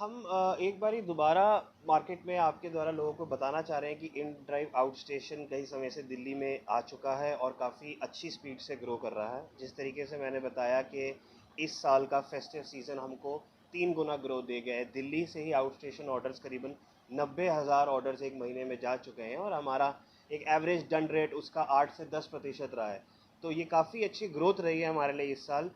हम एक बारी दोबारा मार्केट में आपके द्वारा लोगों को बताना चाह रहे हैं कि इन ड्राइव आउट स्टेशन कई समय से दिल्ली में आ चुका है और काफ़ी अच्छी स्पीड से ग्रो कर रहा है। जिस तरीके से मैंने बताया कि इस साल का फेस्टिव सीज़न हमको 3 गुना ग्रोथ दे गया है। दिल्ली से ही आउट स्टेशन ऑर्डर्स करीबन 90,000 ऑर्डर्स एक महीने में जा चुके हैं और हमारा एक एवरेज डन रेट उसका 8 से 10% रहा है। तो ये काफ़ी अच्छी ग्रोथ रही है हमारे लिए इस साल।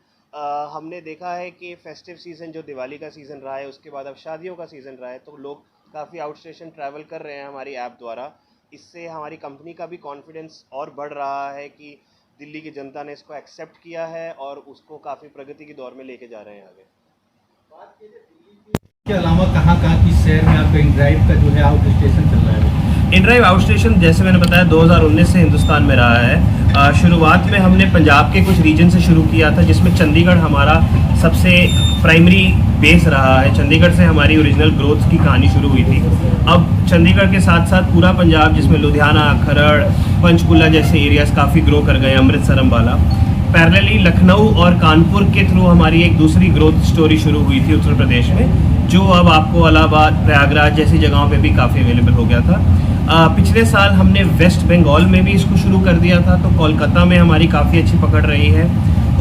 हमने देखा है कि फेस्टिव सीज़न जो दिवाली का सीज़न रहा है, उसके बाद अब शादियों का सीज़न रहा है, तो लोग काफ़ी आउट स्टेशन ट्रैवल कर रहे हैं हमारी ऐप द्वारा। इससे हमारी कंपनी का भी कॉन्फिडेंस और बढ़ रहा है कि दिल्ली की जनता ने इसको एक्सेप्ट किया है और उसको काफ़ी प्रगति की दौर में लेके जा रहे हैं आगे। बात कीजिए दिल्ली के अलावा कहाँ किस शहर में आपका इनड्राइव का जो है आउट स्टेशन चल रहा है? इनड्राइव आउट स्टेशन जैसे मैंने बताया 2019 से हिंदुस्तान में रहा है। शुरुआत में हमने पंजाब के कुछ रीजन से शुरू किया था, जिसमें चंडीगढ़ हमारा सबसे प्राइमरी बेस रहा है। चंडीगढ़ से हमारी ओरिजिनल ग्रोथ की कहानी शुरू हुई थी। अब चंडीगढ़ के साथ साथ पूरा पंजाब, जिसमें लुधियाना, खरड़, पंचकुला जैसे एरियाज़ काफ़ी ग्रो कर गए, अमृतसर, अम्बाला। पैरेलली लखनऊ और कानपुर के थ्रू हमारी एक दूसरी ग्रोथ स्टोरी शुरू हुई थी उत्तर प्रदेश में, जो अब आपको इलाहाबाद, प्रयागराज जैसी जगहों पे भी काफ़ी अवेलेबल हो गया था। पिछले साल हमने वेस्ट बंगाल में भी इसको शुरू कर दिया था, तो कोलकाता में हमारी काफ़ी अच्छी पकड़ रही है।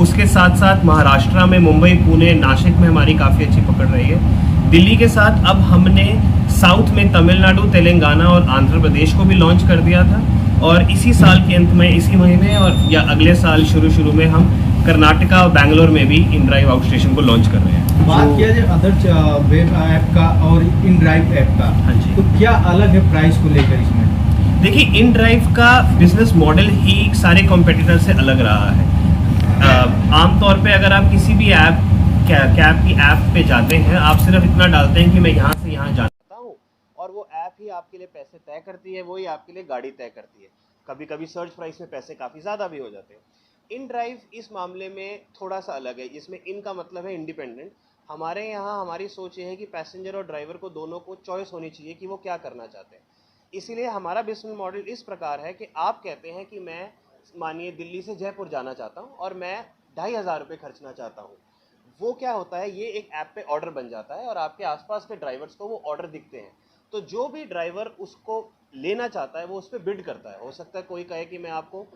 उसके साथ साथ महाराष्ट्र में, मुंबई, पुणे, नासिक में हमारी काफ़ी अच्छी पकड़ रही है। दिल्ली के साथ अब हमने साउथ में तमिलनाडु, तेलंगाना और आंध्र प्रदेश को भी लॉन्च कर दिया था, और इसी साल के अंत में, इसी महीने और या अगले साल शुरू में हम कर्नाटका और बैंगलोर में भी इनड्राइव आउट स्टेशन को लॉन्च कर रहे हैं। बात किया जाए अदर वेब ऐप का और इनड्राइव ऐप का, हाँ जी, तो क्या अलग है प्राइस को लेकर इसमें? देखिए, इनड्राइव का बिजनेस मॉडल ही सारे कॉम्पिटिटर से अलग रहा है। आमतौर पे अगर आप किसी भी ऐप कैब की ऐप पे जाते हैं, आप सिर्फ इतना डालते हैं कि मैं यहाँ से यहाँ जाता हूँ, और वो ऐप ही आपके लिए पैसे तय करती है, वही आपके लिए गाड़ी तय करती है। कभी कभी सर्च प्राइस में पैसे काफ़ी ज़्यादा भी हो जाते हैं। इन ड्राइव इस मामले में थोड़ा सा अलग है, जिसमें इन का मतलब है इंडिपेंडेंट। हमारे यहाँ हमारी सोच ये है कि पैसेंजर और ड्राइवर को दोनों को चॉइस होनी चाहिए कि वो क्या करना चाहते हैं। इसीलिए हमारा बिजनेस मॉडल इस प्रकार है कि आप कहते हैं कि मैं मानिए दिल्ली से जयपुर जाना चाहता हूँ और मैं 2,500 रुपये खर्चना चाहता हूँ। वो क्या होता है, ये एक ऐप पे ऑर्डर बन जाता है और आपके आसपास के ड्राइवर्स को वो ऑर्डर दिखते हैं। तो जो भी ड्राइवर उसको लेना चाहता है वो उस पर बिड करता है। हो सकता है कोई कहे कि मैं आपको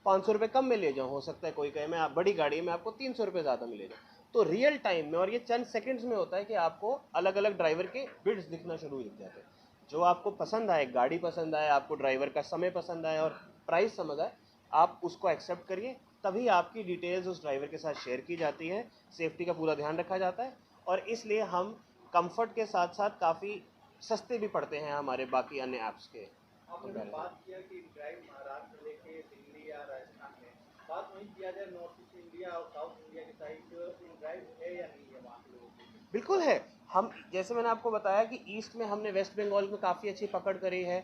500 रुपये कम में ले जाऊँ, हो सकता है कोई कहे मैं बड़ी गाड़ी में आपको 300 रुपये ज़्यादा में ले जाऊँ। तो रियल टाइम में, और ये चंद सेकंड्स में होता है कि आपको अलग अलग ड्राइवर के बिड्स दिखना शुरू हो जाते हैं। जो आपको पसंद आए, गाड़ी पसंद आए, आपको ड्राइवर का समय पसंद आए और प्राइस समझ आए, आप उसको एक्सेप्ट करिए। तभी आपकी डिटेल्स उस ड्राइवर के साथ शेयर की जाती है, सेफ्टी का पूरा ध्यान रखा जाता है, और इसलिए हम कंफर्ट के साथ साथ काफ़ी सस्ते भी पड़ते हैं हमारे बाकी अन्य ऐप्स के। आपने बात किया कि ड्राइव महाराष्ट्र लेके दिल्ली या राजस्थान में, बात वहीं किया जाए नॉर्थ ईस्ट इंडिया और साउथ इंडिया की साइड ड्राइव है या नहीं है वहाँ के लोगों की? बिल्कुल है। हम, जैसे मैंने आपको बताया कि ईस्ट में हमने वेस्ट बंगाल में काफ़ी अच्छी पकड़ करी है।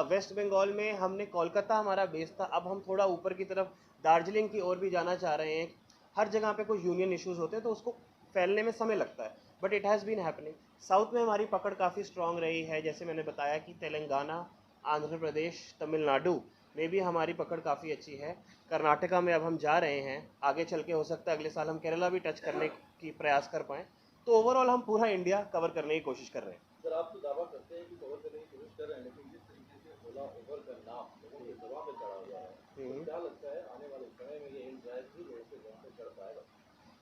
वेस्ट बंगाल में हमने कोलकाता हमारा बेस था, अब हम थोड़ा ऊपर की तरफ दार्जिलिंग की ओर भी जाना चाह रहे हैं। हर जगह पे कुछ यूनियन इश्यूज होते हैं तो उसको फैलने में समय लगता है, but it has been happening. South में हमारी पकड़ काफ़ी स्ट्रांग रही है, जैसे मैंने बताया कि तेलंगाना, आंध्र प्रदेश, तमिलनाडु में भी हमारी पकड़ काफ़ी अच्छी है। कर्नाटका में अब हम जा रहे हैं, आगे चल के हो सकता है अगले साल हम केरला भी टच करने की प्रयास कर पाएँ। तो ओवरऑल हम पूरा इंडिया कवर करने की कोशिश कर रहे हैं। सर, आप तो दावा करते हैं कि कवर करने की कोशिश कर रहे हैं, लेकिन जिस तरीके से ओला उबर का नाम लोगों के जुबान पे चढ़ा हुआ है, तो क्या लगता है आने वाले समय में ये इनड्राइव भी लोगों के जुबान पे चढ़ पाएगा?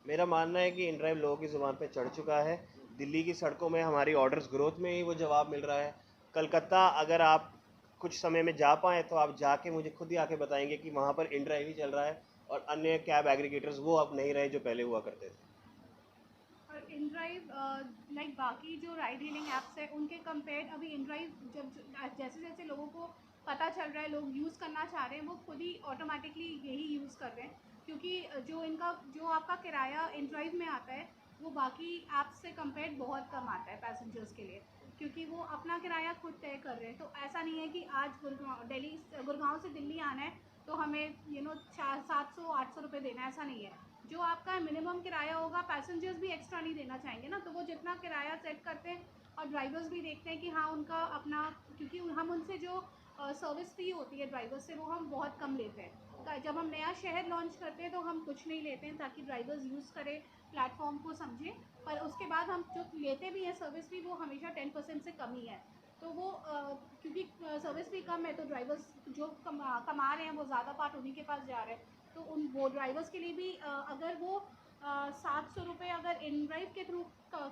मेरा मानना है कि इनड्राइव लोगों की ज़ुबान पे चढ़ चुका है। दिल्ली की सड़कों में हमारी ऑर्डर्स ग्रोथ में ही वो जवाब मिल रहा है। कलकत्ता अगर आप कुछ समय में जा पाएँ तो आप जाके मुझे खुद ही आके बताएंगे कि वहाँ पर इनड्राइव ही चल रहा है, और अन्य कैब एग्रीगेटर्स वो अब नहीं रहे जो पहले हुआ करते थे। और इनड्राइव लाइक बाकी जो राइड हीलिंग ऐप्स है उनके कंपेयर अभी इनड्राइव जब जैसे जैसे लोगों को पता चल रहा है, लोग यूज़ करना चाह रहे हैं, वो खुद ही ऑटोमेटिकली यही यूज़ कर रहे हैं, क्योंकि जो आपका किराया इनड्राइव में आता है वो बाकी ऐप्स से कंपेयर बहुत कम आता है पैसेंजर्स के लिए, क्योंकि वो अपना किराया खुद तय कर रहे हैं। तो ऐसा नहीं है कि आज गुड़गांव से दिल्ली आना है तो हमें 700-800 रुपये देना है, ऐसा नहीं है। जो आपका मिनिमम किराया होगा, पैसेंजर्स भी एक्स्ट्रा नहीं देना चाहेंगे ना, तो वो जितना किराया सेट करते हैं और ड्राइवर्स भी देखते हैं कि हाँ उनका अपना, क्योंकि हम उनसे जो सर्विस फ़ी होती है ड्राइवर्स से वो हम बहुत कम लेते हैं जब हम नया शहर लॉन्च करते हैं तो हम कुछ नहीं लेते हैं ताकि ड्राइवर्स यूज़ करें, प्लेटफॉर्म को समझें, पर उसके बाद हम जो लेते भी हैं सर्विस भी, वो हमेशा 10% से कम ही है। तो वो क्योंकि सर्विस भी कम है तो ड्राइवर्स जो कमा रहे हैं वो ज़्यादा पार्ट उन्हीं के पास जा रहे हैं। तो उन वो ड्राइवर्स के लिए भी अगर वो 700 रुपये अगर इन ड्राइव के थ्रू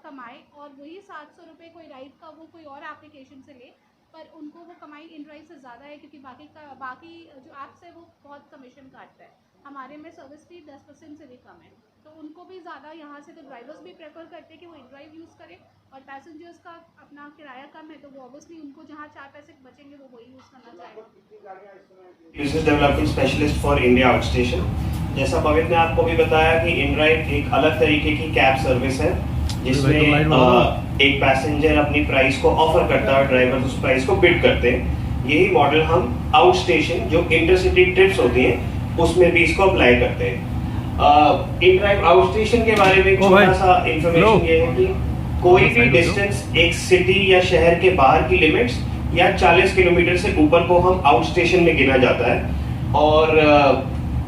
कमाए और वही 700 रुपये कोई राइड का वो कोई और एप्लीकेशन से ले, पर उनको वो कमाई इन ड्राइव से ज़्यादा है क्योंकि बाकी जो ऐप्स है वो बहुत कमीशन काटता है। हमारे में सर्विस फी 10% से भी कम है, तो उनको भी ज़्यादा यहाँ से तो ड्राइवर्स भी प्रेफर करते हैं कि वो इन ड्राइव यूज़ करें, और पैसेंजर्स का अपना किराया कम है तो वो ऑब्वियसली उनको जहाँ 4 पैसे बचेंगे वो वही यूज़ करना चाहेंगे। Business development specialist for India out station. जैसा पवित्र ने आपको भी बताया कि इनड्राइव एक अलग तरीके की कैब सर्विस है जिसमें एक पैसेंजर अपनी प्राइस को ऑफर करता है, ड्राइवर उस प्राइस को बिड करते हैं। यही मॉडल हम आउट स्टेशन जो इंटरसिटी ट्रिप्स होती हैं उसमें भी इसको अप्लाई करते हैं। इनड्राइव आउट स्टेशन के बारे में छोटा सा इंफॉर्मेशन ये है कि कोई भी डिस्टेंस एक सिटी या शहर के बाहर की लिमिट्स या 40 किलोमीटर से ऊपर को हम आउट स्टेशन में गिना जाता है। और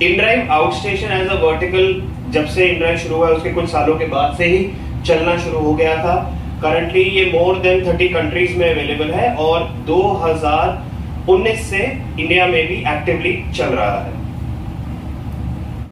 InDrive out station as a vertical जब से इनड्राइव शुरू हुआ उसके कुछ सालों के बाद से ही चलना शुरू हो गया था। करंटली ये मोर देन 30 कंट्रीज में अवेलेबल है और 2019 से इंडिया में भी एक्टिवली चल रहा है।